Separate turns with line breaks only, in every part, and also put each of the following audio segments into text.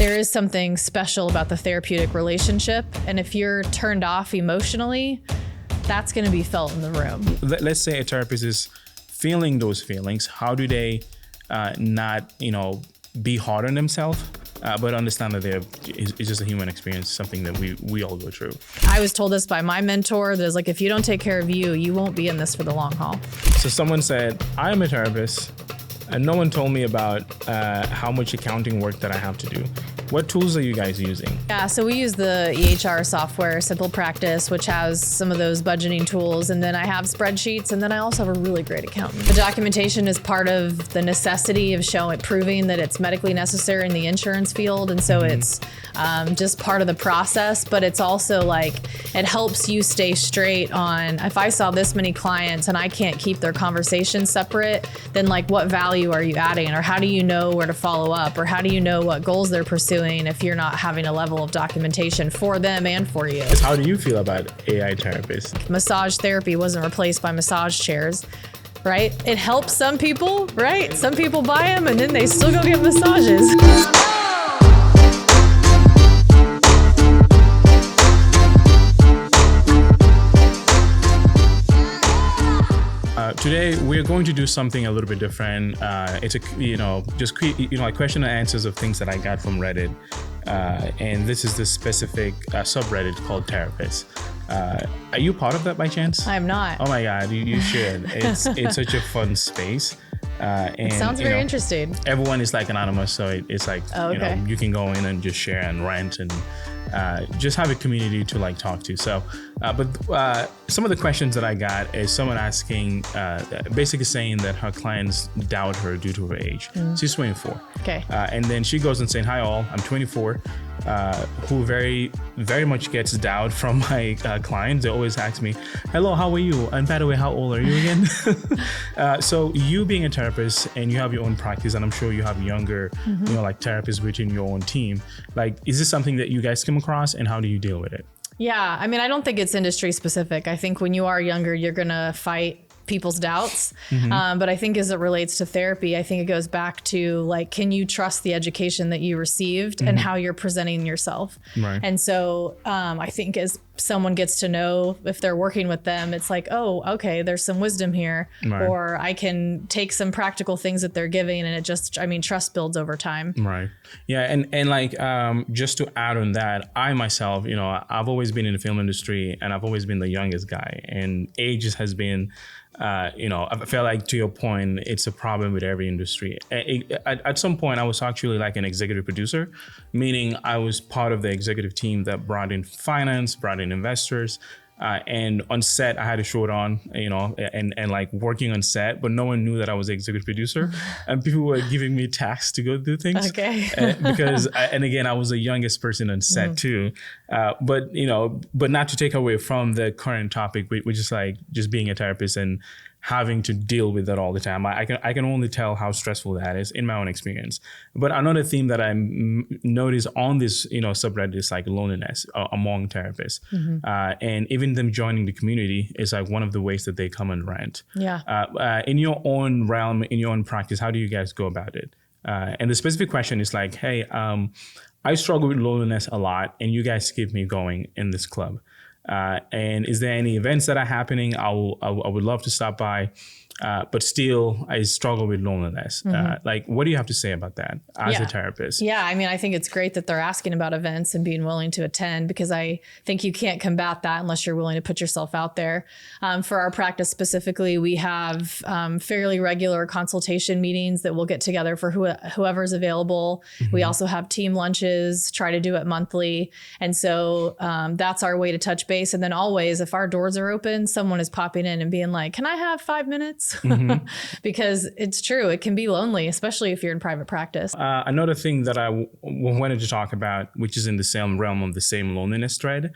There is something special about the therapeutic relationship. And if you're turned off emotionally, that's going to be felt in the room.
Let's say a therapist is feeling those feelings. How do they not, be hard on themselves, but understand that it's just a human experience, something that we all go through?
I was told this by my mentor. There's like, if you don't take care of you, you won't be in this for the long haul.
So someone said, I'm a therapist, and no one told me about how much accounting work that I have to do. What tools are you guys using?
Yeah, so we use the EHR software, SimplePractice, which has some of those budgeting tools. And then I have spreadsheets, and then I also have a really great accountant. The documentation is part of the necessity of proving that it's medically necessary in the insurance field. And so it's just part of the process, but it's also like, it helps you stay straight on, if I saw this many clients and I can't keep their conversations separate, then like what value are you adding? Or how do you know where to follow up? Or how do you know what goals they're pursuing if you're not having a level of documentation for them and for you?
How do you feel about AI therapists?
Massage therapy wasn't replaced by massage chairs, right? It helps some people, right? Some people buy them and then they still go get massages.
Today we're going to do something a little bit different. It's like question and answers of things that I got from Reddit, and this is the specific subreddit called Therapists. Are you part of that by chance?
I'm not.
Oh my God, you should. It's such a fun space.
It sounds very interesting.
Everyone is like anonymous, so it's like you can go in and just share and rant and just have a community to like talk to. So, but some of the questions that I got is someone asking, basically saying that her clients doubt her due to her age. She's 24.
Okay.
And then she goes and saying, "Hi all, I'm 24." Who very, very much gets doubt from my clients. They always ask me, "Hello, how are you? And by the way, how old are you again?" So you being a therapist and you have your own practice, and I'm sure you have younger, like therapists within your own team. Like, is this something that you guys come across, and how do you deal with it?
Yeah, I mean, I don't think it's industry specific. I think when you are younger, you're gonna fight people's doubts. But I think as it relates to therapy, I think it goes back to like, can you trust the education that you received and how you're presenting yourself?
Right.
And so I think as someone gets to know, if they're working with them, it's like, oh, okay, there's some wisdom here,
Right.
or I can take some practical things that they're giving, and it just, trust builds over time.
Right. Yeah. And like, just to add on that, I myself, I've always been in the film industry and I've always been the youngest guy, and age has been, I feel like, to your point, it's a problem with every industry. At some point, I was actually like an executive producer, meaning I was part of the executive team that brought in finance, brought in investors. And on set, I had a shirt on, and like working on set, but no one knew that I was the executive producer, and people were giving me tasks to go do things.
Okay.
Because, and again, I was the youngest person on set too. But not to take away from the current topic, which is like just being a therapist and having to deal with that all the time. I can only tell how stressful that is in my own experience. But another theme that I noticed on this, subreddit is like loneliness among therapists. And even them joining the community is like one of the ways that they come and rant.
Yeah.
In your own realm, in your own practice, how do you guys go about it? And the specific question is like, hey, I struggle with loneliness a lot, and you guys keep me going in this club. And is there any events that are happening? I would love to stop by, but still I struggle with loneliness. Like, what do you have to say about that as a therapist?
Yeah, I think it's great that they're asking about events and being willing to attend, because I think you can't combat that unless you're willing to put yourself out there. For our practice specifically, we have fairly regular consultation meetings that we'll get together for whoever's available. We also have team lunches, try to do it monthly. And so that's our way to touch base. And then always, if our doors are open, someone is popping in and being like, "Can I have 5 minutes?" Because it's true. It can be lonely, especially if you're in private practice.
Another thing that I wanted to talk about, which is in the same realm of the same loneliness thread,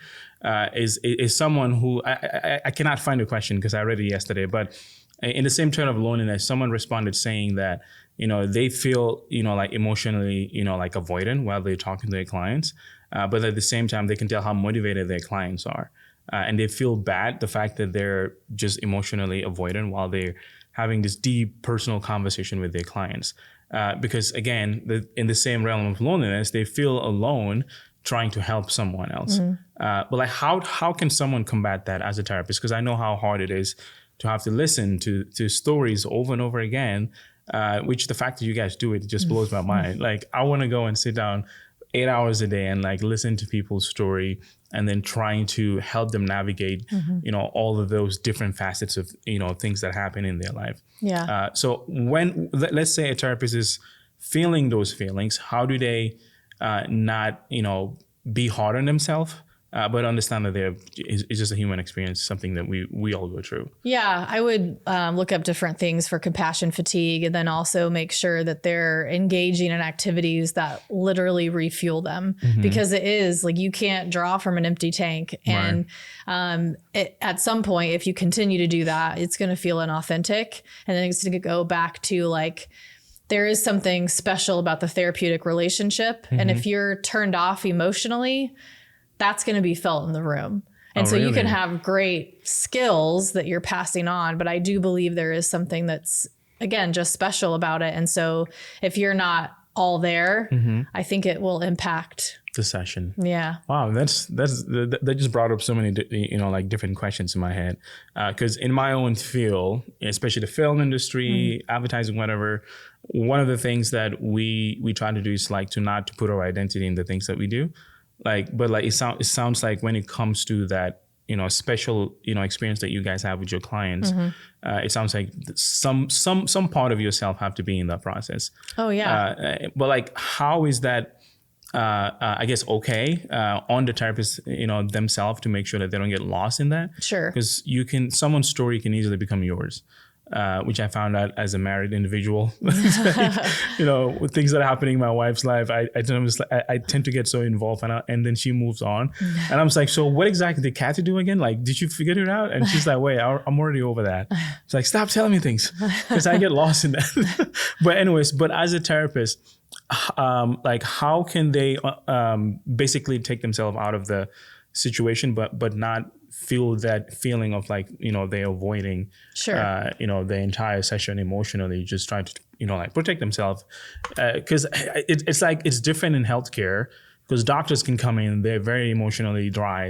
is someone who I cannot find a question because I read it yesterday, but in the same thread of loneliness, someone responded saying that, they feel, like emotionally, like avoidant while they're talking to their clients. But at the same time, they can tell how motivated their clients are. And they feel bad, the fact that they're just emotionally avoidant while they're having this deep personal conversation with their clients. because again, in the same realm of loneliness, they feel alone trying to help someone else. But like, how can someone combat that as a therapist? Because I know how hard it is to have to listen to stories over and over again, which the fact that you guys do it just blows my mind. Like, I want to go and sit down 8 hours a day and like listen to people's story and then trying to help them navigate, all of those different facets of, things that happen in their life.
Yeah.
So when, let's say a therapist is feeling those feelings, how do they not, be hard on themselves, but understand that it's just a human experience, something that we all go through?
Yeah, I would look up different things for compassion fatigue, and then also make sure that they're engaging in activities that literally refuel them, because it is like, you can't draw from an empty tank. And at some point, if you continue to do that, it's going to feel inauthentic. And then it's going to go back to like, there is something special about the therapeutic relationship. And if you're turned off emotionally, that's going to be felt in the room. And so really? You can have great skills that you're passing on, but I do believe there is something that's, again, just special about it. And so if you're not all there, I think it will impact
the session.
Yeah.
Wow. That just brought up so many, like different questions in my head. Cause in my own field, especially the film industry, advertising, whatever, one of the things that we try to do is like to put our identity in the things that we do. But it sounds like when it comes to that, special, experience that you guys have with your clients, it sounds like some part of yourself have to be in that process.
Oh yeah.
But like, how is that, I guess, okay, on the therapist, themselves, to make sure that they don't get lost in that?
Sure.
Because someone's story can easily become yours. Which I found out as a married individual. Things that are happening in my wife's life, I tend to get so involved, and then she moves on, and I'm just like, so what exactly did Kathy do again? Like, did you figure it out? And she's like, wait, I'm already over that. It's like, stop telling me things, because I get lost in that. But as a therapist, like, how can they basically take themselves out of the situation, but not feel that feeling of like, they're avoiding, the entire session emotionally, just trying to, like protect themselves. Cause it's like, it's different in healthcare, because doctors can come in, they're very emotionally dry.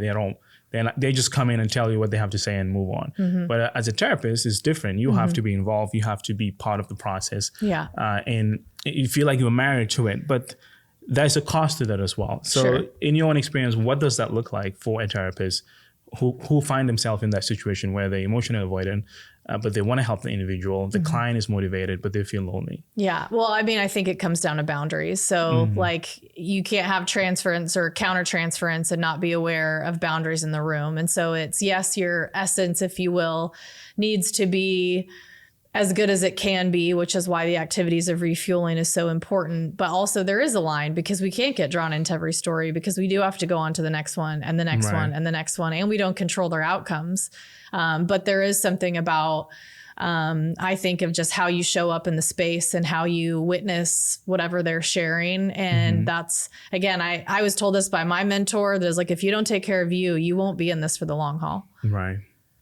They just come in and tell you what they have to say and move on. But as a therapist, it's different. You have to be involved. You have to be part of the process. Yeah. And you feel like you're married to it, but there's a cost to that as well. So in your own experience, what does that look like for a therapist who find themselves in that situation where they're emotionally avoidant, but they want to help the individual, the client is motivated, but they feel lonely? Yeah.
Well, I mean, I think it comes down to boundaries. So like, you can't have transference or countertransference and not be aware of boundaries in the room. And so it's, yes, your essence, if you will, needs to be as good as it can be, which is why the activities of refueling is so important. But also there is a line, because we can't get drawn into every story, because we do have to go on to the next one and the next one and the next one, and we don't control their outcomes. But there is something about, I think, of just how you show up in the space and how you witness whatever they're sharing. And that's, again, I was told this by my mentor, that is like, if you don't take care of you, you won't be in this for the long haul.
Right.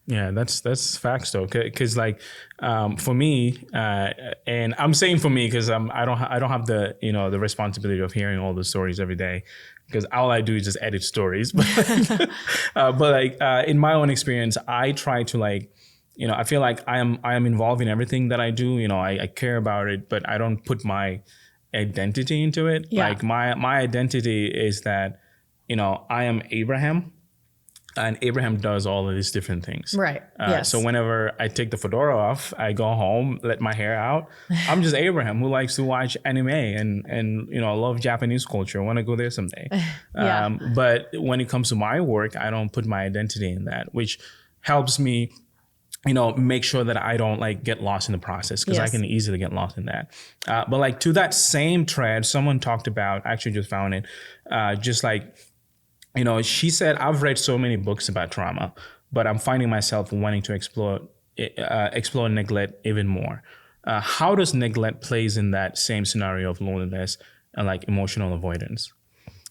Yeah, that's facts though. Cause like, for me, and I'm saying for me, cause I don't have the, the responsibility of hearing all the stories every day, because all I do is just edit stories. But like, in my own experience, I try to like, I feel like I am involved in everything that I do. I care about it, but I don't put my identity into it. Yeah. Like my identity is that, I am Abraham. And Abraham does all of these different things. Right. Yes. So whenever I take the fedora off, I go home, let my hair out. I'm just Abraham who likes to watch anime and love Japanese culture. I want to go there someday. But when it comes to my work, I don't put my identity in that, which helps me, make sure that I don't like get lost in the process, because I can easily get lost in that. But like, to that same thread, someone talked about, actually just found it, just like, she said, I've read so many books about trauma, but I'm finding myself wanting to explore neglect even more. How does neglect plays in that same scenario of loneliness and like emotional avoidance?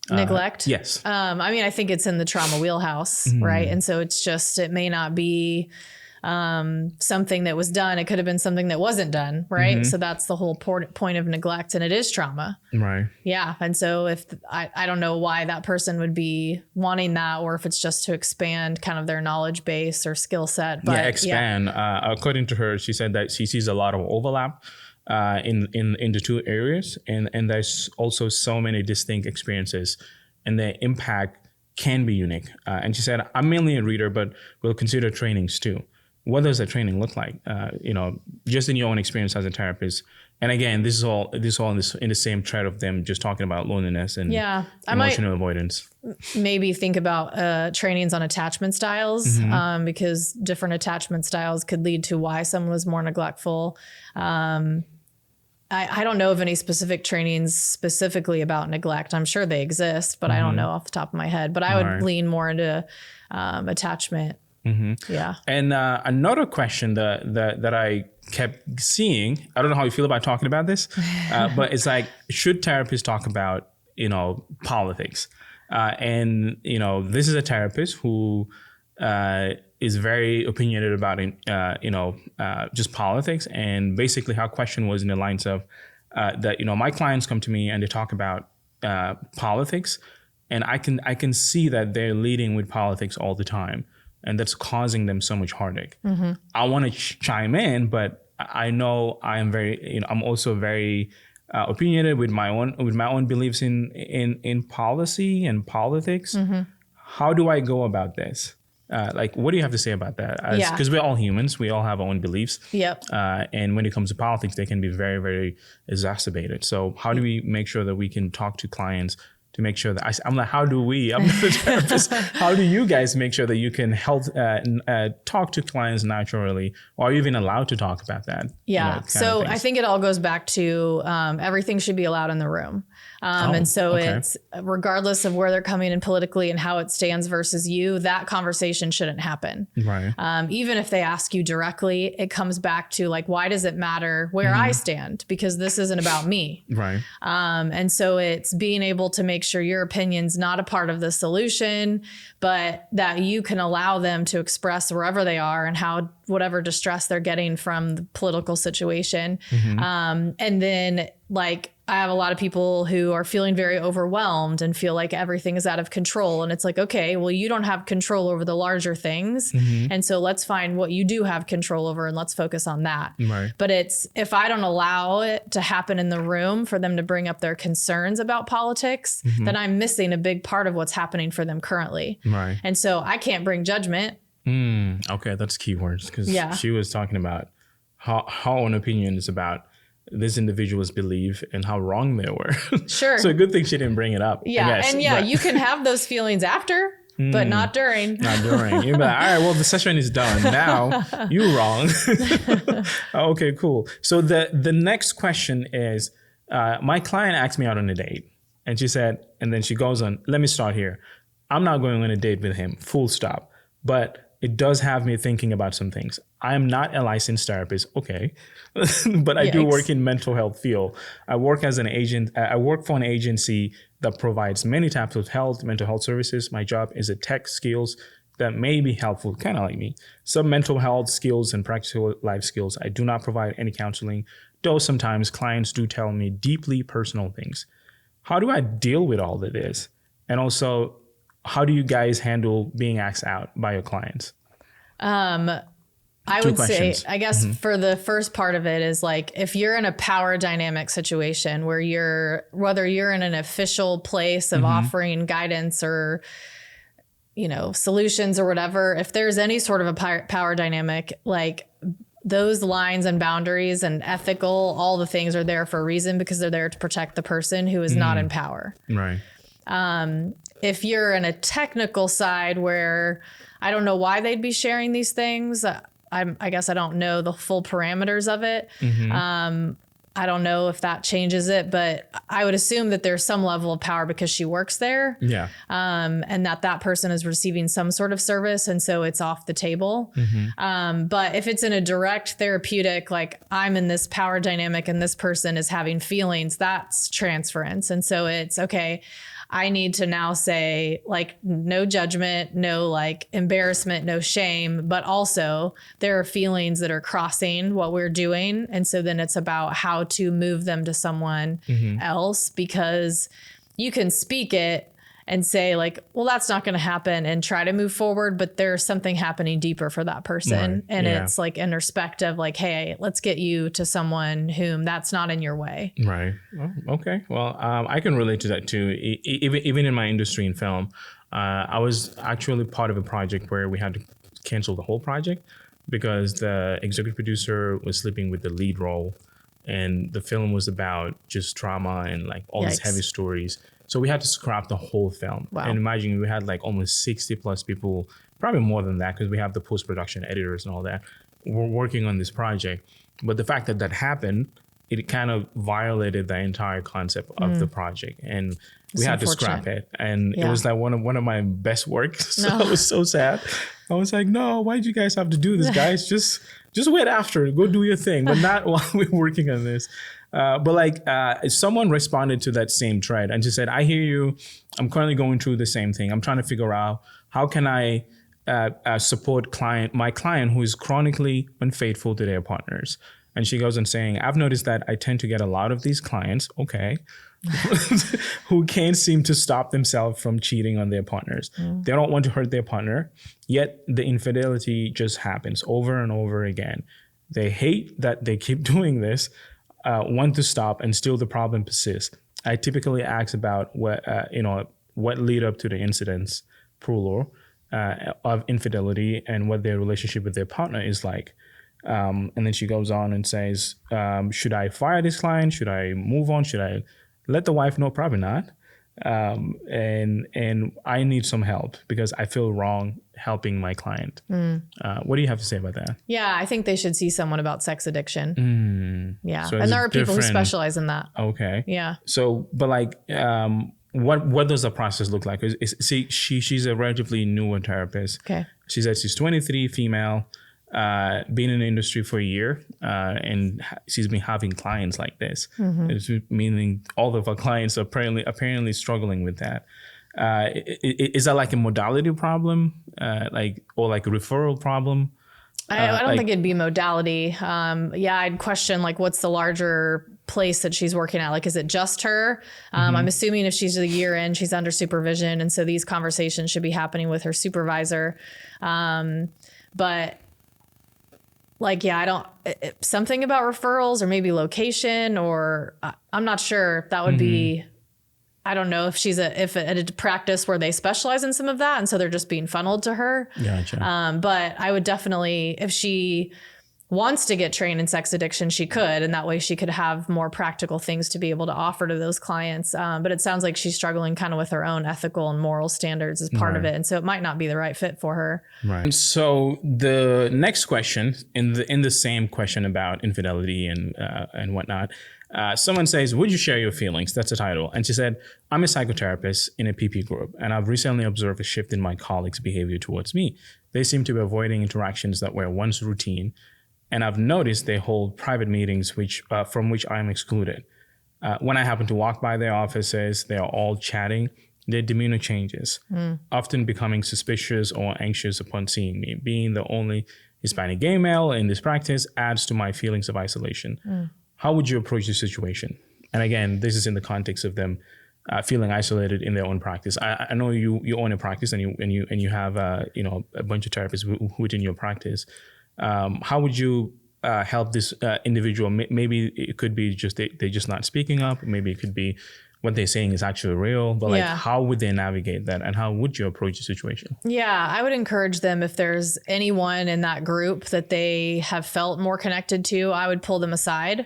Neglect?
Yes.
I mean, I think it's in the trauma wheelhouse, right? And so it's just, it may not be something that was done. It could have been something that wasn't done, right? So that's the whole point of neglect, and it is trauma.
Right.
Yeah. And so if I don't know why that person would be wanting that, or if it's just to expand kind of their knowledge base or skill set. But
expand. According to her, she said that she sees a lot of overlap in the two areas, and there's also so many distinct experiences, and the impact can be unique. And she said, I'm mainly a reader, but we'll consider trainings too. What does that training look like? Just in your own experience as a therapist. And again, this is all in the same thread of them just talking about loneliness and emotional avoidance.
Maybe think about trainings on attachment styles, because different attachment styles could lead to why someone was more neglectful. I don't know of any specific trainings specifically about neglect. I'm sure they exist, but I don't know off the top of my head. But I would lean more into attachment. Yeah. And
another question that I kept seeing, I don't know how you feel about talking about this, but it's like, should therapists talk about, politics? This is a therapist who is very opinionated about just politics. And basically her question was in the lines of that, my clients come to me and they talk about politics, and I can see that they're leading with politics all the time. And that's causing them so much heartache. I want to chime in, but I know I am very, I'm also very opinionated with my own beliefs in policy and politics. How do I go about this? What do you have to say about that? Because we're all humans, we all have our own beliefs.
Yep.
And when it comes to politics, they can be very, very exacerbated. So how do we make sure that we can talk to clients to make sure that I'm like, I'm the therapist. How do you guys make sure that you can help talk to clients naturally, or are you even allowed to talk about that?
Yeah. So I think it all goes back to everything should be allowed in the room. It's regardless of where they're coming in politically and how it stands versus you, that conversation shouldn't happen.
Right.
Even if they ask you directly, it comes back to like, why does it matter where I stand? Because this isn't about me.
Right.
And so it's being able to make sure your opinion's not a part of the solution, but that you can allow them to express wherever they are and how whatever distress they're getting from the political situation. And then I have a lot of people who are feeling very overwhelmed and feel like everything is out of control. And it's like, okay, well, you don't have control over the larger things. And so let's find what you do have control over and let's focus on that.
Right.
But if I don't allow it to happen in the room for them to bring up their concerns about politics, then I'm missing a big part of what's happening for them currently.
Right.
And so I can't bring judgment.
Okay, that's keywords, because she was talking about how an opinion is about this individual's belief and how wrong they were.
Sure.
So a good thing she didn't bring it up.
Yeah. And you can have those feelings after, but not during.
Not during. You're like, all right, well, the session is done. Now you're wrong. Okay, cool. So the next question is, my client asked me out on a date, and she said, and then she goes on, let me start here. I'm not going on a date with him, full stop. But it does have me thinking about some things. I am not a licensed therapist, okay, but I do work in mental health field. I work as an agent. I work for an agency that provides many types of mental health services. My job is a tech skills that may be helpful, kind of like me. Some mental health skills and practical life skills. I do not provide any counseling, though sometimes clients do tell me deeply personal things. How do I deal with all of this? And also, how do you guys handle being asked out by your clients?
I would say, I guess for the first part of it is like, if you're in a power dynamic situation where whether you're in an official place of offering guidance or, solutions or whatever, if there's any sort of a power dynamic, like those lines and boundaries and ethical, all the things are there for a reason, because they're there to protect the person who is not in power.
Right.
If you're in a technical side where I don't know why they'd be sharing these things, I guess I don't know the full parameters of it. I don't know if that changes it, but I would assume that there's some level of power because she works there.
Yeah.
And that person is receiving some sort of service. And so it's off the table. But if it's in a direct therapeutic, like I'm in this power dynamic and this person is having feelings, that's transference. And so it's okay. I need to now say like no judgment, no like embarrassment, no shame, but also there are feelings that are crossing what we're doing. And so then it's about how to move them to someone else, because you can speak it and say like, well, that's not going to happen and try to move forward. But there's something happening deeper for that person.
Right.
And it's like in respect of like, hey, let's get you to someone whom that's not in your way.
Right. Oh, okay. Well, I can relate to that too. Even in my industry in film, I was actually part of a project where we had to cancel the whole project because the executive producer was sleeping with the lead role. And the film was about just trauma and like all these heavy stories. So we had to scrap the whole film.
Wow.
And imagine we had like almost 60 plus people, probably more than that, because we have the post-production editors and all that. We're working on this project. But the fact that that happened, it kind of violated the entire concept of the project. And we had to scrap it. And it was like one of my best works. So I was so sad. I was like, no, why did you guys have to do this, guys? Just wait after, go do your thing, but not while we're working on this. But like someone responded to that same thread and just said, I hear you. I'm currently going through the same thing. I'm trying to figure out how can I support my client who is chronically unfaithful to their partners. And she goes on saying, I've noticed that I tend to get a lot of these clients, who can't seem to stop themselves from cheating on their partners. They don't want to hurt their partner, yet the infidelity just happens over and over again. They hate that they keep doing this, want to stop, and still the problem persists. I typically ask about what lead up to the incidents, plural, of infidelity and what their relationship with their partner is like. And then she goes on and says, should I fire this client? Should I move on? Should I let the wife know? Probably not. And I need some help because I feel wrong helping my client. What do you have to say about that?
Yeah, I think they should see someone about sex addiction. Yeah.
So
and there are people who specialize in that.
Okay.
Yeah.
So, but like, what does the process look like? She's a relatively newer therapist.
Okay.
She said she's 23, female. Been in the industry for a year, and she's been having clients like this. It's meaning all of our clients are apparently struggling with that. Is that like a modality problem, or like a referral problem?
I don't think it'd be modality. I'd question like what's the larger place that she's working at? Like, is it just her? I'm assuming if she's a year in, she's under supervision, and so these conversations should be happening with her supervisor. But like, I don't, something about referrals or maybe location, or I'm not sure. That would be, I don't know if she's at a practice where they specialize in some of that. And so they're just being funneled to her.
Gotcha.
But I would definitely, if she wants to get trained in sex addiction, she could, and that way she could have more practical things to be able to offer to those clients. But it sounds like she's struggling kind of with her own ethical and moral standards as part of it. And so it might not be the right fit for her.
Right. So the next question in the same question about infidelity and whatnot, someone says, would you share your feelings? That's the title. And she said, I'm a psychotherapist in a PP group, and I've recently observed a shift in my colleagues' behavior towards me. They seem to be avoiding interactions that were once routine. And I've noticed they hold private meetings from which I am excluded. When I happen to walk by their offices, they are all chatting. Their demeanor changes, often becoming suspicious or anxious upon seeing me. Being the only Hispanic gay male in this practice adds to my feelings of isolation. How would you approach this situation? And again, this is in the context of them feeling isolated in their own practice. I know you own a practice and you have a bunch of therapists within your practice. How would you help this individual? Maybe it could be just they're just not speaking up. Maybe it could be what they're saying is actually real. But like, how would they navigate that? And how would you approach the situation? Yeah,
I would encourage them, if there's anyone in that group that they have felt more connected to, I would pull them aside.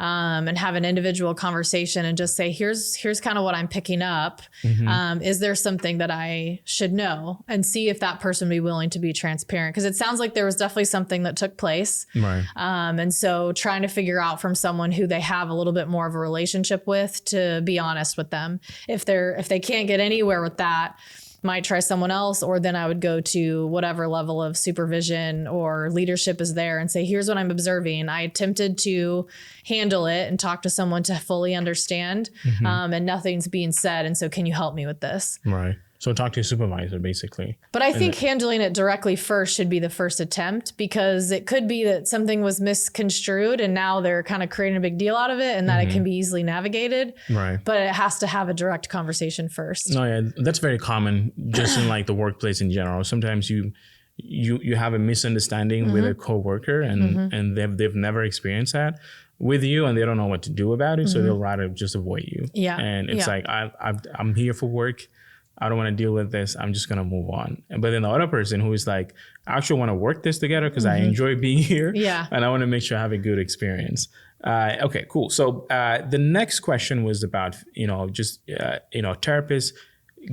And have an individual conversation and just say, here's kind of what I'm picking up. Is there something that I should know? And see if that person would be willing to be transparent. Because it sounds like there was definitely something that took place. Right. And so trying to figure out from someone who they have a little bit more of a relationship with to be honest with them. If they can't get anywhere with that, might try someone else, or then I would go to whatever level of supervision or leadership is there and say, here's what I'm observing. I attempted to handle it and talk to someone to fully understand, and nothing's being said. And so can you help me with this?
Right. So talk to your supervisor, basically.
But I think handling it directly first should be the first attempt, because it could be that something was misconstrued and now they're kind of creating a big deal out of it, and that it can be easily navigated.
Right.
But it has to have a direct conversation first.
No, yeah, that's very common just in like the workplace in general. Sometimes you have a misunderstanding with a coworker and they've never experienced that with you, and they don't know what to do about it. So they'll rather just avoid you.
Yeah.
And it's like, I'm here for work. I don't want to deal with this. I'm just going to move on. But then the other person who is like, I actually want to work this together because I enjoy being here.
Yeah.
And I want to make sure I have a good experience. Okay, cool. So the next question was about, therapists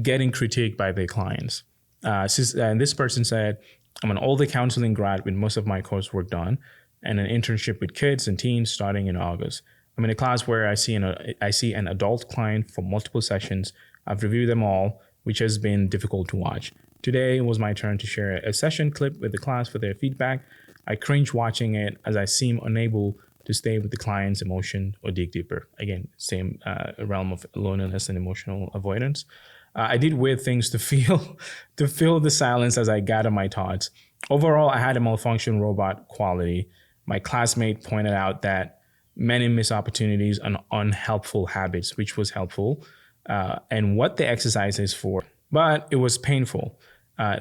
getting critiqued by their clients. And this person said, I'm an older counseling grad with most of my coursework done and an internship with kids and teens starting in August. I'm in a class where I see an adult client for multiple sessions. I've reviewed them all, which has been difficult to watch. Today was my turn to share a session clip with the class for their feedback. I cringe watching it as I seem unable to stay with the client's emotion or dig deeper. Again, same realm of loneliness and emotional avoidance. I did weird things to fill the silence as I gather my thoughts. Overall, I had a malfunction robot quality. My classmate pointed out that many missed opportunities and unhelpful habits, which was helpful. And what the exercise is for, but it was painful.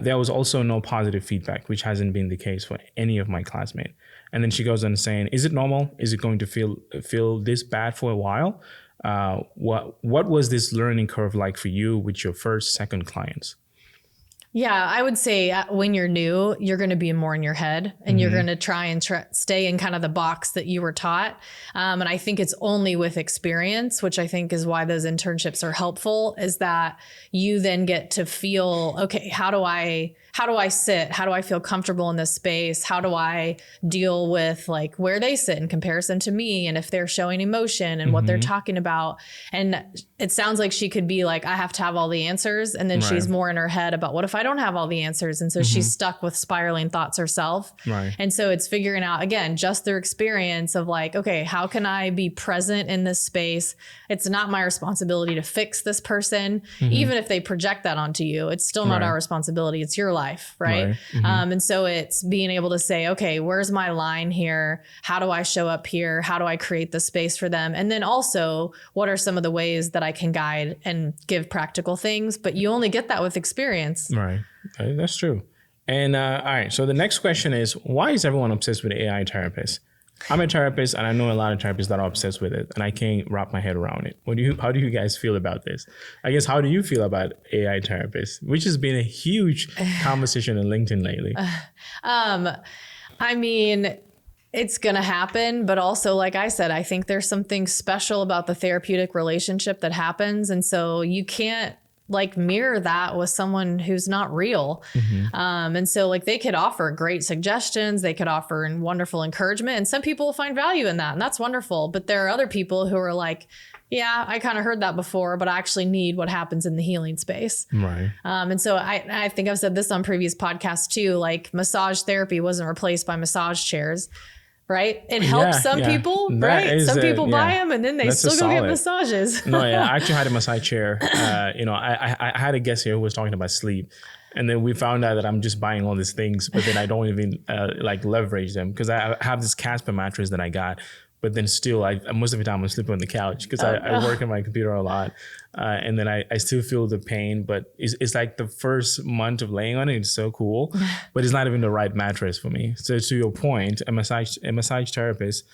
There was also no positive feedback, which hasn't been the case for any of my classmates. And then she goes on saying, is it normal? Is it going to feel this bad for a while? What was this learning curve like for you with your first, second clients?
Yeah, I would say when you're new, you're going to be more in your head and you're going to try and stay in kind of the box that you were taught. And I think it's only with experience, which I think is why those internships are helpful, is that you then get to feel, okay, how do I sit? How do I feel comfortable in this space? How do I deal with like where they sit in comparison to me? And if they're showing emotion and what they're talking about. And it sounds like she could be like, I have to have all the answers. And then she's more in her head about what if I don't have all the answers? And so she's stuck with spiraling thoughts herself. Right. And so it's figuring out, again, just their experience of like, okay, how can I be present in this space? It's not my responsibility to fix this person. Even if they project that onto you, it's still not our responsibility. It's your life. Right. And so it's being able to say, okay, where's my line here? How do I show up here? How do I create the space for them? And then also, what are some of the ways that I can guide and give practical things? But you only get that with experience.
Right. That's true. And all right. So the next question is, why is everyone obsessed with AI therapists? I'm a therapist and I know a lot of therapists that are obsessed with it and I can't wrap my head around it. How do you guys feel about this? I guess, how do you feel about AI therapists, which has been a huge conversation on LinkedIn lately?
I mean, it's going to happen, but also, like I said, I think there's something special about the therapeutic relationship that happens. And so you can't like mirror that with someone who's not real. And so like they could offer great suggestions, they could offer wonderful encouragement, and some people will find value in that, and that's wonderful. But there are other people who are like, yeah, I kind of heard that before, but I actually need what happens in the healing space. Right. And so I think I've said this on previous podcasts too, like massage therapy wasn't replaced by massage chairs. Right. It helps some people, right? Some people buy them and then they still go get massages.
No, yeah. I actually had a massage chair. I had a guest here who was talking about sleep. And then we found out that I'm just buying all these things, but then I don't even leverage them because I have this Casper mattress that I got. But then still, most of the time I'm sleeping on the couch because I work on my computer a lot. And then I still feel the pain, but it's like the first month of laying on it, it's so cool, but it's not even the right mattress for me. So to your point, a massage therapist,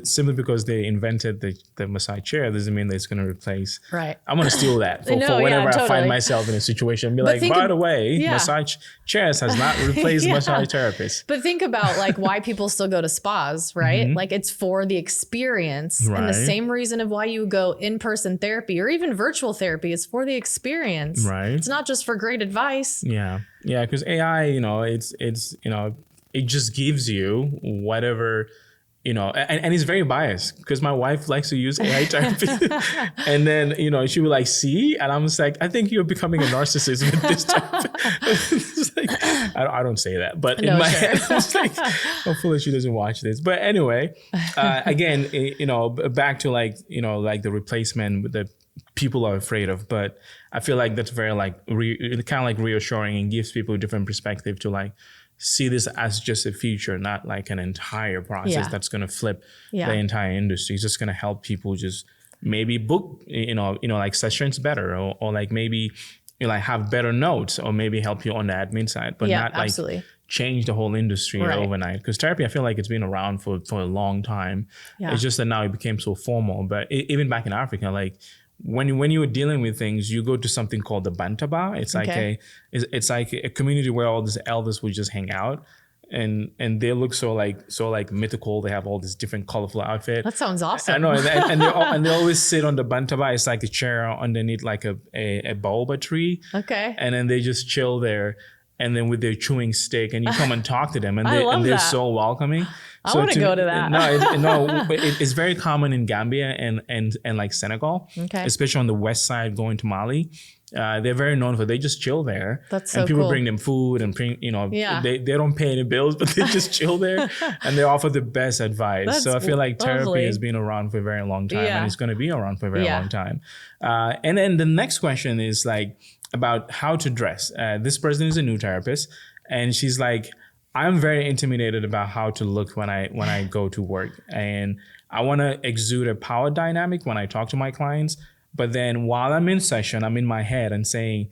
simply because they invented the massage chair doesn't mean that it's going to replace. Right. I'm going to steal that for whenever I find myself in a situation. Be like, by the way, massage chairs has not replaced massage therapists.
But think about like why people still go to spas, right? Like it's for the experience, and the same reason of why you go in-person therapy or even virtual therapy is for the experience. Right. It's not just for great advice.
Yeah. Yeah. Because AI, it just gives you whatever and he's very biased because my wife likes to use AI therapy. And then, she would like, see, and I'm just like, I think you're becoming a narcissist with this type. It's like, I don't say that, but in my head, I was like, hopefully she doesn't watch this. But anyway, again, back to like the replacement that people are afraid of. But I feel like that's very like kind of like reassuring and gives people a different perspective to like see this as just a feature, not like an entire process that's going to flip the entire industry. It's just going to help people just maybe book, like sessions better, or like maybe like have better notes, or maybe help you on the admin side, but not like change the whole industry overnight. Because therapy, I feel like it's been around for a long time. It's just that now it became so formal. But even back in Africa, like when you were dealing with things, you go to something called the Bantaba. It's like it's like a community where all these elders would just hang out, and they look so like mythical. They have all this different colorful outfit.
That sounds awesome.
I know, and they always sit on the Bantaba. It's like a chair underneath like a baobab tree.
Okay.
And then they just chill there, and then with their chewing stick, and you come and talk to them, and they're so welcoming.
I want to go to that.
It's very common in Gambia and like Senegal, especially on the west side going to Mali. They're very known for, they just chill there.
That's so
and people
cool.
bring them food and they don't pay any bills, but they just chill there and they offer the best advice. So I feel like therapy has been around for a very long time and it's going to be around for a very long time. And then the next question is like about how to dress. This person is a new therapist and she's like, I'm very intimidated about how to look when I go to work, and I want to exude a power dynamic when I talk to my clients. But then while I'm in session, I'm in my head and saying,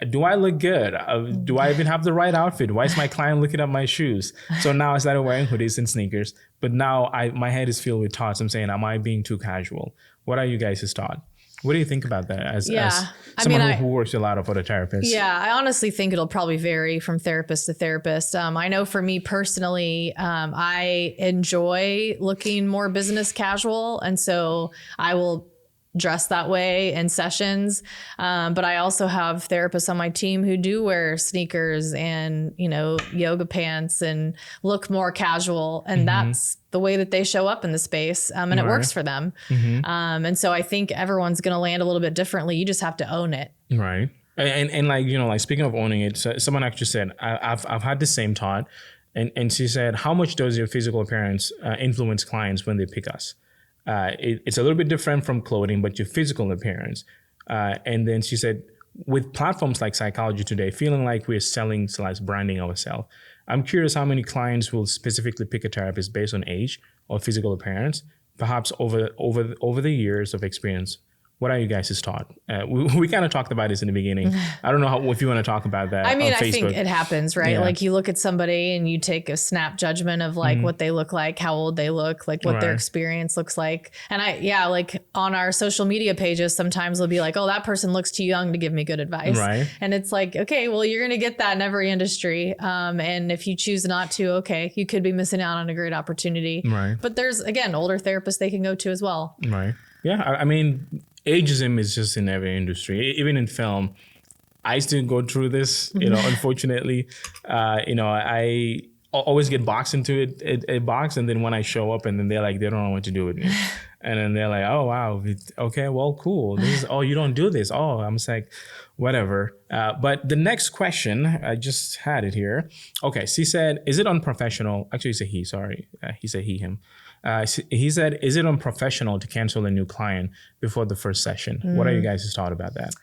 do I look good? Do I even have the right outfit? Why is my client looking at my shoes? So now I started wearing hoodies and sneakers, but now my head is filled with thoughts. I'm saying, am I being too casual? What are you guys' thoughts? What do you think about that as someone who works a lot of other therapists?
Yeah, I honestly think it'll probably vary from therapist to therapist. I know for me personally, I enjoy looking more business casual. And so I will dress that way in sessions. But I also have therapists on my team who do wear sneakers and, yoga pants and look more casual. And that's the way that they show up in the space. And it works for them. And so I think everyone's going to land a little bit differently. You just have to own it.
Right. And like, like speaking of owning it, so someone actually said, I've had the same thought. And she said, how much does your physical appearance influence clients when they pick us? It's a little bit different from clothing, but your physical appearance. And then she said, with platforms like Psychology Today, feeling like we're branding ourselves, I'm curious how many clients will specifically pick a therapist based on age or physical appearance, perhaps over the years of experience. What are you guys' thoughts? We kind of talked about this in the beginning. I don't know if you want to talk about that. I mean, I think
it happens, right? Yeah. Like you look at somebody and you take a snap judgment of like what they look like, how old they look, like what their experience looks like. And like on our social media pages, sometimes they'll be like, oh, that person looks too young to give me good advice. Right. And it's like, okay, well, you're going to get that in every industry. And if you choose not to, okay, you could be missing out on a great opportunity. Right. But there's, again, older therapists they can go to as well.
Right. Yeah. I mean, ageism is just in every industry, even in film. I still go through this, unfortunately. I always get boxed into a box. And then when I show up and then they're like, they don't know what to do with me. And then they're like, oh, wow. Okay, well, cool. You don't do this. Oh, I'm just like, whatever. But the next question, I just had it here. Okay, she said, is it unprofessional? Actually, it's a he, sorry. He said he, him. He said, is it unprofessional to cancel a new client before the first session? What are you guys' thoughts about that?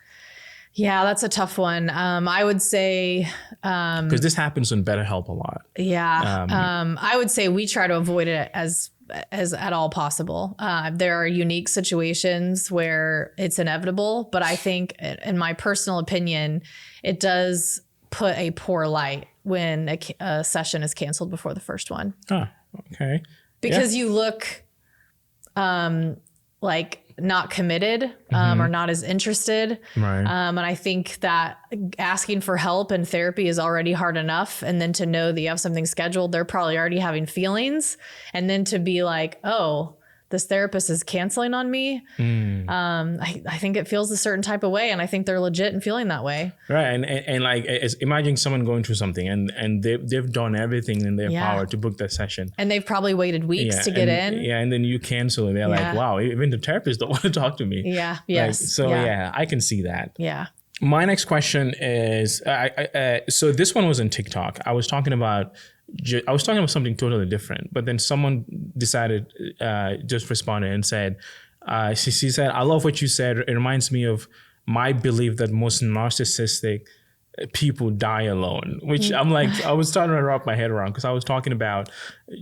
Yeah, that's a tough one. I would say...
because this happens in BetterHelp a lot.
Yeah. I would say we try to avoid it as at all possible. There are unique situations where it's inevitable, but I think in my personal opinion, it does put a poor light when a session is canceled before the first one.
Oh, okay.
Because you look like not committed or not as interested. Right. And I think that asking for help and therapy is already hard enough. And then to know that you have something scheduled, they're probably already having feelings. And then to be like, oh, this therapist is canceling on me. I think it feels a certain type of way, and I think they're legit in feeling that way.
Right. And like, imagine someone going through something and they've done everything in their power to book that session.
And they've probably waited weeks to get in.
Yeah. And then you cancel and they're like, wow, even the therapist don't want to talk to me.
Yeah. Yes.
Like, so yeah, I can see that.
Yeah.
My next question is, so this one was on TikTok. I was talking about something totally different, but then someone decided, just responded and said, she said, I love what you said. It reminds me of my belief that most narcissistic people die alone, which I'm like, I was starting to wrap my head around because I was talking about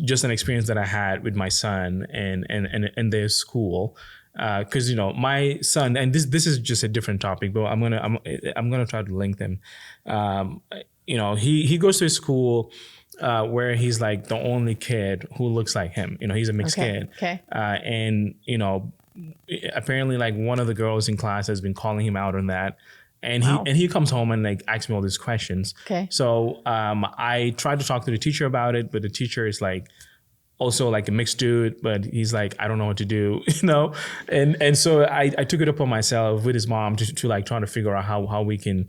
just an experience that I had with my son and their school. Because you know, my son, and this is just a different topic, but I'm gonna try to link them. You know, he goes to a school where he's like the only kid who looks like him. You know, he's a mixed kid. Okay. And you know, apparently like one of the girls in class has been calling him out on that. And he comes home and like asks me all these questions. Okay. So I tried to talk to the teacher about it, but the teacher is like also like a mixed dude, but he's like, I don't know what to do, you know? And so I took it upon myself with his mom to like trying to figure out how we can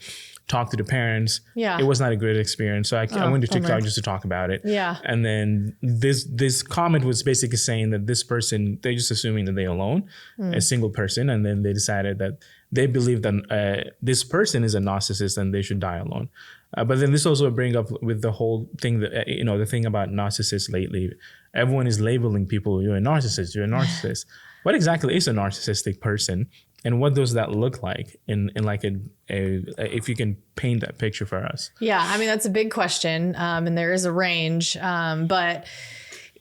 talk to the parents. Yeah. It was not a great experience. So I went to TikTok just to talk about it. Yeah. And then this comment was basically saying that this person, they're just assuming that they're alone, a single person. And then they decided that they believe that this person is a narcissist and they should die alone. But then this also bring up with the whole thing that, you know, the thing about narcissists lately, everyone is labeling people, you're a narcissist, you're a narcissist. What exactly is a narcissistic person? And what does that look like in like if you can paint that picture for us? Yeah,
I mean, that's a big question. And there is a range, and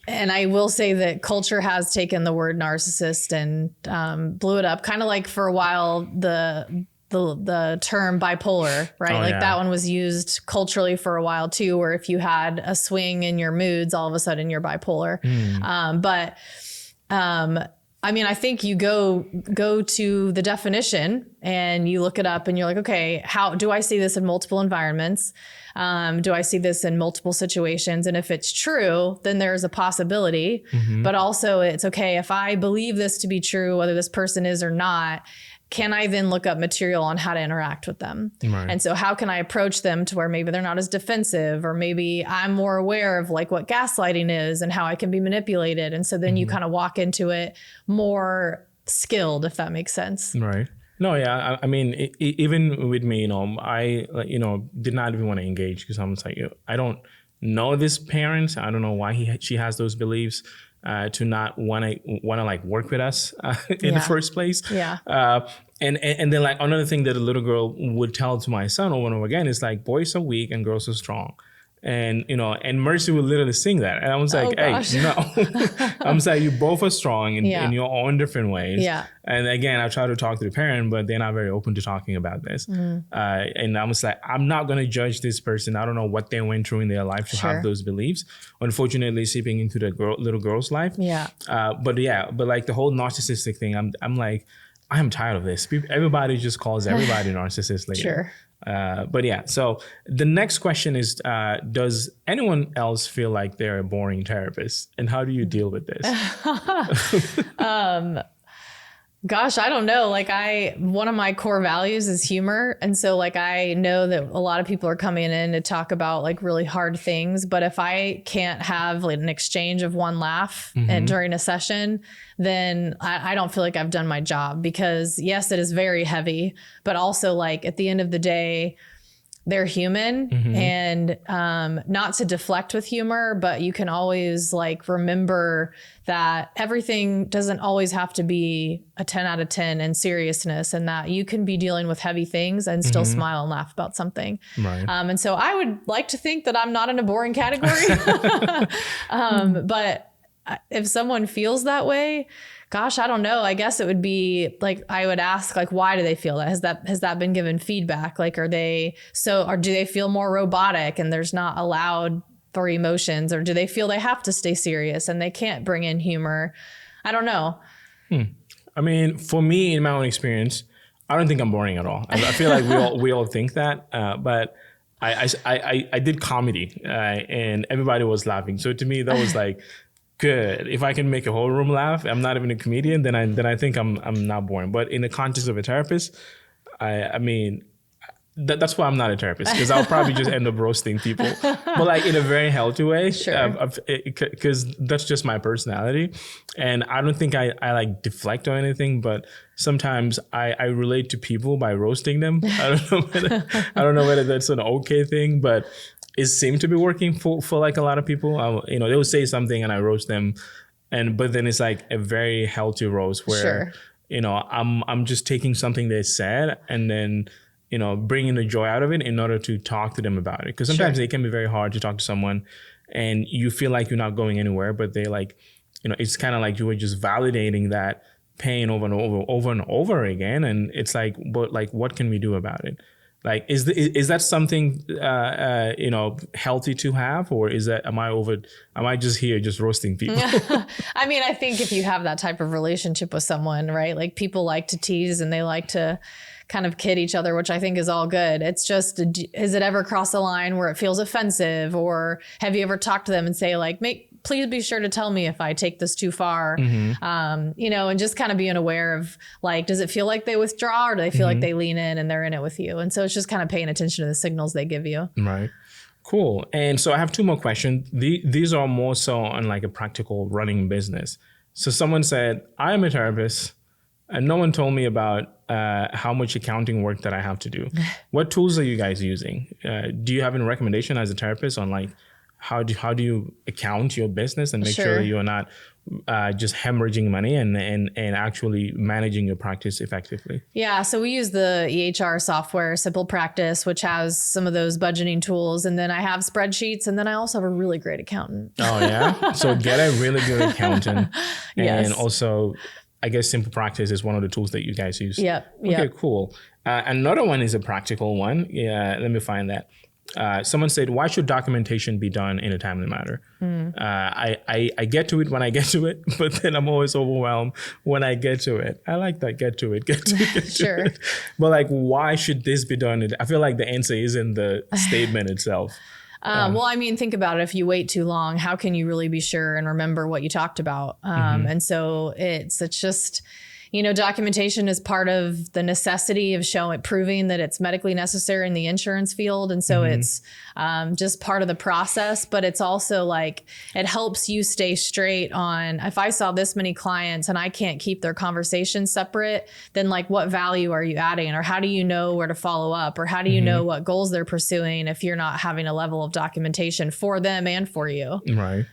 I will say that culture has taken the word narcissist and blew it up, kind of like for a while, the term bipolar, right? That one was used culturally for a while too, where if you had a swing in your moods, all of a sudden you're bipolar. I mean, I think you go to the definition and you look it up and you're like, okay, how do I see this in multiple environments? Do I see this in multiple situations? And if it's true, then there's a possibility, but also it's okay. If I believe this to be true, whether this person is or not, can I then look up material on how to interact with them? Right. And so how can I approach them to where maybe they're not as defensive, or maybe I'm more aware of like what gaslighting is and how I can be manipulated. And so then you kind of walk into it more skilled, if that makes sense.
Right. No, yeah. I mean, even with me, you know, I, you know, did not even want to engage because I'm like, I don't know this parent. I don't know why she has those beliefs. To not want to like work with us in the first place. Yeah. And then like another thing that a little girl would tell to my son over and over again is like, boys are weak and girls are strong. And, you know, and Mercy would literally sing that. And I was like, hey, no. I'm saying you both are strong in your own different ways. Yeah. And again, I try to talk to the parent, but they're not very open to talking about this. And I was like, I'm not going to judge this person. I don't know what they went through in their life to have those beliefs. Unfortunately, seeping into the little girl's life. Yeah. But like the whole narcissistic thing, I'm like, I am tired of this. Everybody just calls everybody narcissistic. Sure. But yeah, so the next question is, does anyone else feel like they're a boring therapist? And how do you deal with this?
Gosh, I don't know. Like one of my core values is humor. And so like, I know that a lot of people are coming in to talk about like really hard things, but if I can't have like an exchange of one laugh during a session, then I don't feel like I've done my job, because yes, it is very heavy, but also like at the end of the day, they're human, and not to deflect with humor, but you can always like remember that everything doesn't always have to be a 10 out of 10 in seriousness, and that you can be dealing with heavy things and still smile and laugh about something. Right. And so I would like to think that I'm not in a boring category, but if someone feels that way, gosh, I don't know. I guess it would be like, I would ask like, why do they feel that? Has that been given feedback? Like, or do they feel more robotic and there's not allowed for emotions, or do they feel they have to stay serious and they can't bring in humor? I don't know.
I mean, for me, in my own experience, I don't think I'm boring at all. I feel like we all think that, but I did comedy and everybody was laughing. So to me, that was like good. If I can make a whole room laugh, I'm not even a comedian, then I think I'm not boring. But in the context of a therapist, I mean, that's why I'm not a therapist, because I'll probably just end up roasting people, but like in a very healthy way.
Sure.
Because that's just my personality, and I don't think I like deflect or anything, but sometimes I relate to people by roasting them. I don't know whether that's an okay thing, but it seemed to be working for like a lot of people. They will say something and I roast them, but then it's like a very healthy roast where I'm just taking something they said and then bringing the joy out of it in order to talk to them about it. Because sometimes it can be very hard to talk to someone and you feel like you're not going anywhere, but they like, it's kind of like you were just validating that pain over and over again. And it's like, but like, what can we do about it? Like, is that something, healthy to have, or am I just here just roasting people?
I mean, I think if you have that type of relationship with someone, right? Like people like to tease and they like to kind of kid each other, which I think is all good. It's just, has it ever crossed a line where it feels offensive, or have you ever talked to them and say like, please be sure to tell me if I take this too far, and just kind of being aware of like, does it feel like they withdraw, or do they feel like they lean in and they're in it with you? And so it's just kind of paying attention to the signals they give you.
Right. Cool. And so I have two more questions. These are more so on like a practical running business. So someone said, I am a therapist and no one told me about how much accounting work that I have to do. What tools are you guys using? Do you have any recommendation as a therapist on like, how do you account your business and make sure that you're not just hemorrhaging money and actually managing your practice effectively?
Yeah, so we use the EHR software, SimplePractice, which has some of those budgeting tools. And then I have spreadsheets, and then I also have a really great accountant.
Oh, yeah? So get a really good accountant. And also, I guess SimplePractice is one of the tools that you guys use.
Yep.
Okay, cool. Another one is a practical one. Yeah, let me find that. Someone said, why should documentation be done in a timely manner? I get to it when I get to it, but then I'm always overwhelmed when I get to it. I like that, get to it.
Sure.
But like, why should this be done? I feel like the answer is in the statement itself.
Well, I mean, think about it. If you wait too long, how can you really be sure and remember what you talked about? And so it's just, documentation is part of the necessity of proving that it's medically necessary in the insurance field. And so it's just part of the process, but it's also like, it helps you stay straight on, if I saw this many clients and I can't keep their conversations separate, then like, what value are you adding? Or how do you know where to follow up? Or how do you know what goals they're pursuing if you're not having a level of documentation for them and for you?
Right.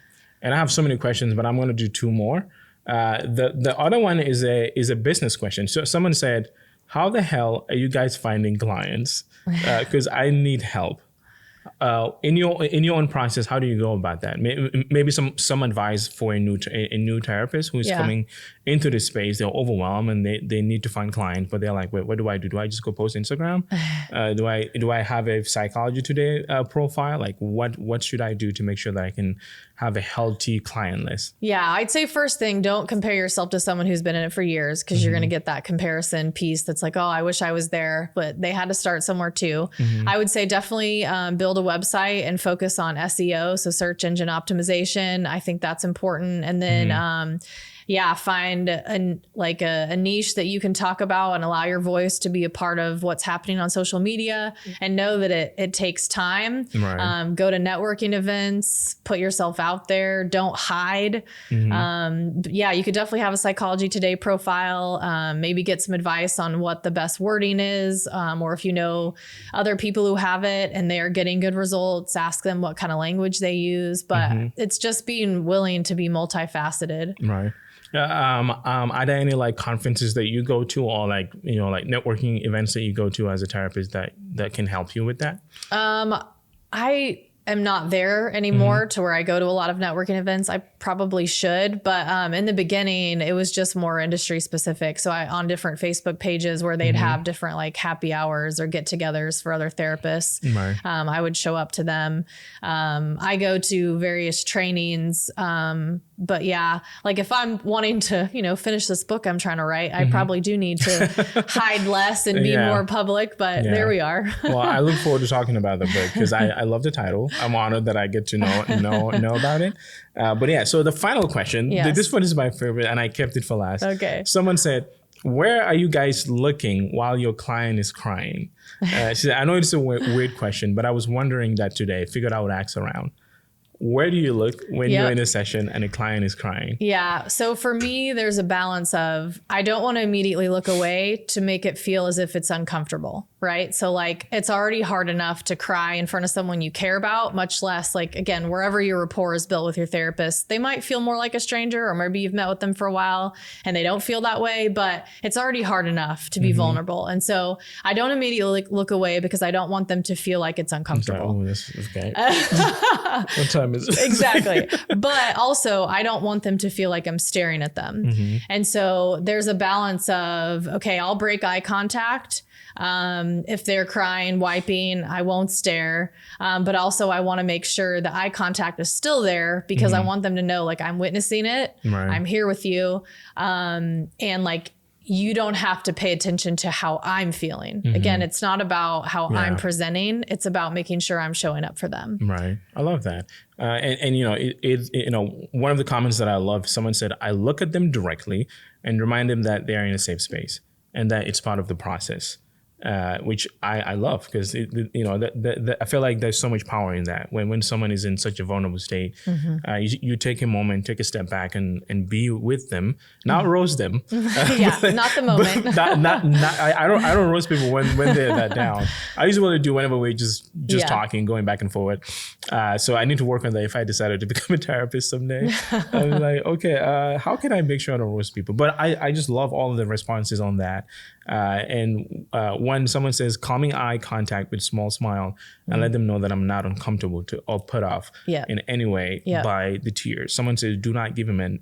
And I have so many questions, but I'm going to do two more. The other one is a business question. So someone said, how the hell are you guys finding clients? Because I need help. In your own process, how do you go about that? Maybe some advice for a new therapist who's coming into this space. They're overwhelmed and they need to find clients, but they're like, wait, what do I do? Do I just go post Instagram? Do I have a Psychology Today profile? Like what should I do to make sure that I can have a healthy client list? Yeah,
I'd say first thing, don't compare yourself to someone who's been in it for years, because you're going to get that comparison piece that's like, oh, I wish I was there, but they had to start somewhere too. I would say definitely build a website and focus on SEO, so search engine optimization. I think that's important. And then find a niche that you can talk about and allow your voice to be a part of what's happening on social media, and know that it takes time. Right. Go to networking events, put yourself out there, don't hide. You could definitely have a Psychology Today profile, maybe get some advice on what the best wording is, or if you know other people who have it and they are getting good results, ask them what kind of language they use. But it's just being willing to be multifaceted.
Right. Are there any like conferences that you go to, or like networking events that you go to as a therapist that can help you with that?
I am not there anymore to where I go to a lot of networking events. I probably should, but in the beginning it was just more industry specific. So on different Facebook pages where they'd have different like happy hours or get-togethers for other therapists, I would show up to them. I go to various trainings But yeah, like if I'm wanting to, finish this book I'm trying to write, I probably do need to hide less and be more public, but there we are.
Well, I look forward to talking about the book because I love the title. I'm honored that I get to know about it. But yeah, so the final question, this one is my favorite and I kept it for last.
Okay.
Someone said, where are you guys looking while your client is crying? She said, I know it's a weird question, but I was wondering that today. Figured I would ask around. Where do you look when you're in a session and a client is crying?
Yeah. So for me, there's a balance of, I don't want to immediately look away to make it feel as if it's uncomfortable, right? So like, it's already hard enough to cry in front of someone you care about, much less like, again, wherever your rapport is built with your therapist, they might feel more like a stranger, or maybe you've met with them for a while and they don't feel that way, but it's already hard enough to be vulnerable. And so I don't immediately look away because I don't want them to feel like it's uncomfortable.
Oh, this is okay. What time is it?
Exactly. But also I don't want them to feel like I'm staring at them. And so there's a balance of, okay, I'll break eye contact. If they're crying, wiping, I won't stare. But also I want to make sure the eye contact is still there because I want them to know like I'm witnessing it. Right. I'm here with you. And like, you don't have to pay attention to how I'm feeling. Again, it's not about how I'm presenting. It's about making sure I'm showing up for them.
Right. I love that. One of the comments that I love, someone said, I look at them directly and remind them that they are in a safe space and that it's part of the process. Which I love because I feel like there's so much power in that when someone is in such a vulnerable state, you take a moment, take a step back and be with them, not roast them.
Not the moment.
I don't roast people when they're that down. I usually want to do whenever we're just talking, going back and forward. So I need to work on that if I decided to become a therapist someday. I'm like, okay, how can I make sure I don't roast people? But I just love all of the responses on that. When someone says calming eye contact with small smile and let them know that I'm not uncomfortable or put off in any way by the tears. Someone says do not give him a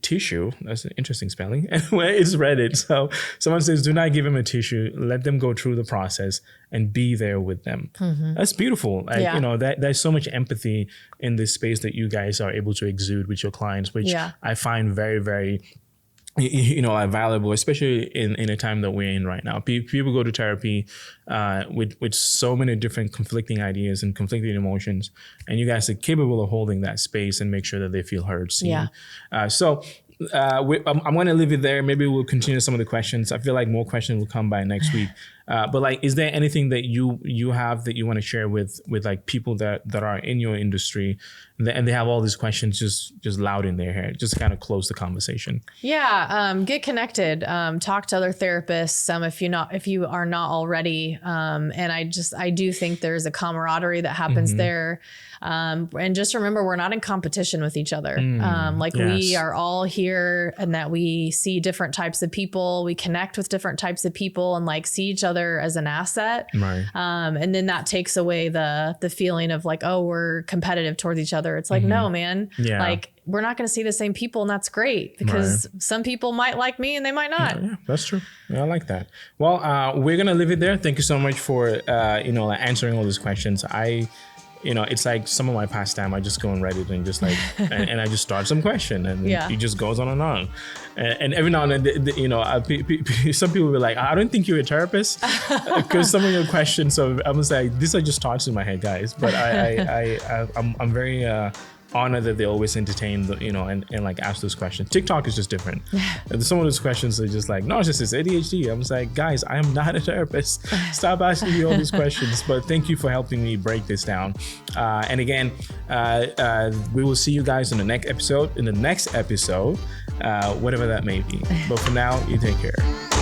tissue. That's an interesting spelling. Anyway, it's Reddit. So someone says do not give him a tissue. Let them go through the process and be there with them. That's beautiful. There's so much empathy in this space that you guys are able to exude with your clients, which I find very, very valuable, especially in a time that we're in right now. People go to therapy with so many different conflicting ideas and conflicting emotions, and you guys are capable of holding that space and make sure that they feel heard, seen. I'm going to leave it there. Maybe we'll continue some of the questions. I feel like more questions will come by next week. But like, is there anything that you have that you want to share with like people that are in your industry and they have all these questions just loud in their head, just kind of close the conversation?
Get connected. Talk to other therapists. If you are not already. And I do think there's a camaraderie that happens there. And just remember, we're not in competition with each other. We are all here and that we see different types of people. We connect with different types of people and like see each other as an asset. Right. And then that takes away the feeling of like, oh, we're competitive towards each other. It's like, no, man, like we're not going to see the same people. And that's great because some people might like me and they might not.
Yeah, that's true. Yeah, I like that. Well, we're going to leave it there. Thank you so much for, answering all these questions. It's like some of my pastime. I just go on Reddit and just like, and I just start some question and it just goes on and on. And every now and then, some people will be like, I don't think you're a therapist because some of your questions. So I was like, these are just thoughts in my head, guys. But I'm very honored that they always entertain and like ask those questions. TikTok is just different. Some of those questions are just like, no, it's just this ADHD. I was like, guys, I am not a therapist. Stop asking me all these questions. But thank you for helping me break this down. And again, we will see you guys in the next episode, whatever that may be. But for now, you take care.